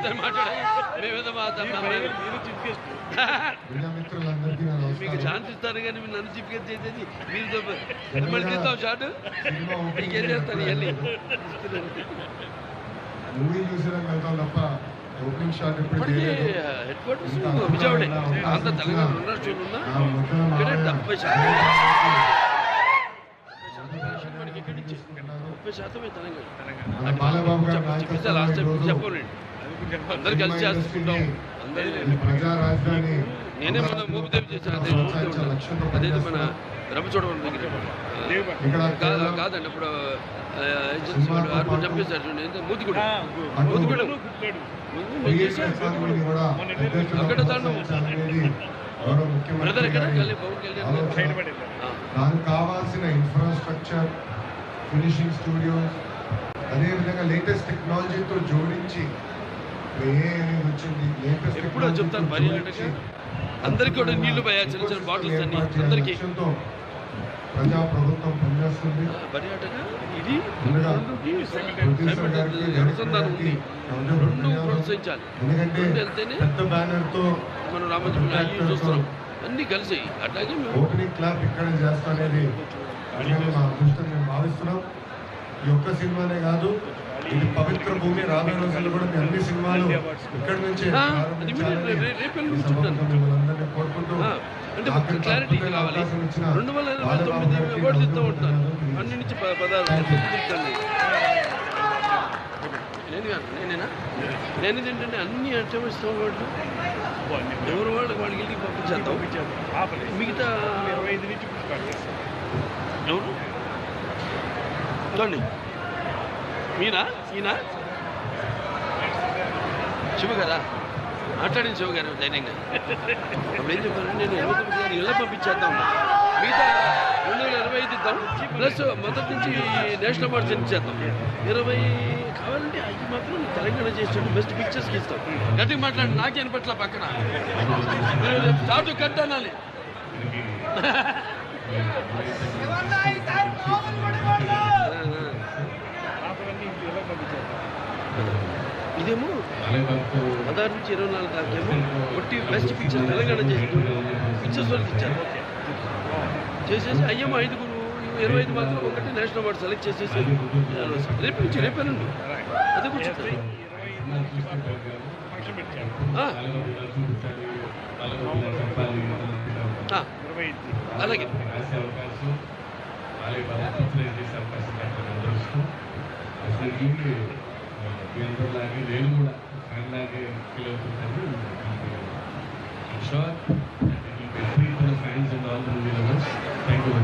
చెప్తాను మాట్లాడాలి మేమేదో మీకు ఛాన్స్ ఇస్తాను కానీ మీరు నన్ను చీఫ్ గెస్ట్ చేసేది మీరు మళ్ళీ తీస్తాం షార్ట్ మీకేం చేస్తాను ఇవన్నీ మూవీ చూసేదానికి వెళ్తాం తప్ప ఓపెనింగ్ షాట్ హెడ్ క్వార్టర్స్ విజయవాడే అంత తెలంగాణ ఉన్న స్టోర్ ఉన్నా ఇక్కడే 70% తెలంగాణ చెప్పేసి లాస్ట్ టైం చెప్పండి అందరు కలిసి చేసుకుంటాం నేనే మన మోపిదేవి చేశాను అదేది మన రమచోడవరం దగ్గర కాదండి అప్పుడు ఏజెన్సీ వాళ్ళు ఆరు చంపేశారు చూడండి మూతిగూడ అక్కడ బ్రదర్ ఎక్కడ దానికి కావాల్సిన ఇన్ఫ్రాస్ట్రక్చర్ ఫినిషింగ్ స్టూడియోస్ అదేవిధంగా లేటెస్ట్ టెక్నాలజీతో జోడించి వచ్చింది ఎప్పుడో చెప్తాను పర్యాటక అందరికీ కూడా నీళ్లు పోయా చిన్న చిన్న బాటిల్స్ అన్ని అందరికీ ప్రజా ప్రభుత్వం పనిచేస్తుంది పర్యాటక ఇది అనుసంధానం ఉంది రెండు ప్రోత్సహించాలి వెళ్తేనే పెద్ద బ్యానర్ తో మనం రామజన్మ అయ్యి చూస్తున్నాం అన్ని కలిసి అట్లాగే ఓపెనింగ్ క్లాప్ ఇక్కడ చేస్తానేది మా అదృష్టం మేము భావిస్తున్నాం ఈ ఒక్క సినిమానే కాదు ఇది పవిత్ర భూమి రాబోయే రోజుల్లో కూడా మీ అన్ని సినిమాలు ఇక్కడి నుంచి అందరినీ కోరుకుంటూ అంటే క్లారిటీ కావాలి 2029 అవార్డ్స్ ఇస్తూ ఉంటాను అన్ని నుంచి పదార్థాలు నేను కాదు నేనేది ఏంటంటే అన్ని అంటే ఇస్తాం అవార్డులు ఎవరు వాళ్ళకి ఇంటికి పంపించేద్దాం మిగతా 25 నుంచి ఎవరు చూడండి ఈయన శివ గారా మాట్లాడింది శివ గారు ధైర్యంగా అప్పుడు ఏం చెప్పారంటే నేను 29 గారు ఇళ్ళ పంపించేద్దాం మిగతా 2025 ఇద్దాం ప్లస్ మొదటి నుంచి నేషనల్ అవార్డ్స్ ఇచ్చేద్దాం 20 కావాలంటే అవి మాత్రం తెలంగాణ చేసేటట్టు బెస్ట్ పిక్చర్స్కి ఇస్తాం గట్టిగా మాట్లాడి నాకేం పట్ల పక్కన స్టార్ట్ కట్ అనాలి ఇదేమో 16 నుంచి 24 దాకేమో ఒట్టి బెస్ట్ పిక్చర్ తెలంగాణ చేసి పిక్చర్స్ వాళ్ళకి ఇచ్చారు చేసేసి అయ్యేమో 5 25 మాత్రం ఒకటి నేషనల్ అవార్డు సెలెక్ట్ చేసేసి రేపేనండి అది కూర్చుంటారు అలాగే నేను కూడా ఫ్యాన్లాగే ఫీల్ అవుతుంటాను sure fans and all movie lovers thank you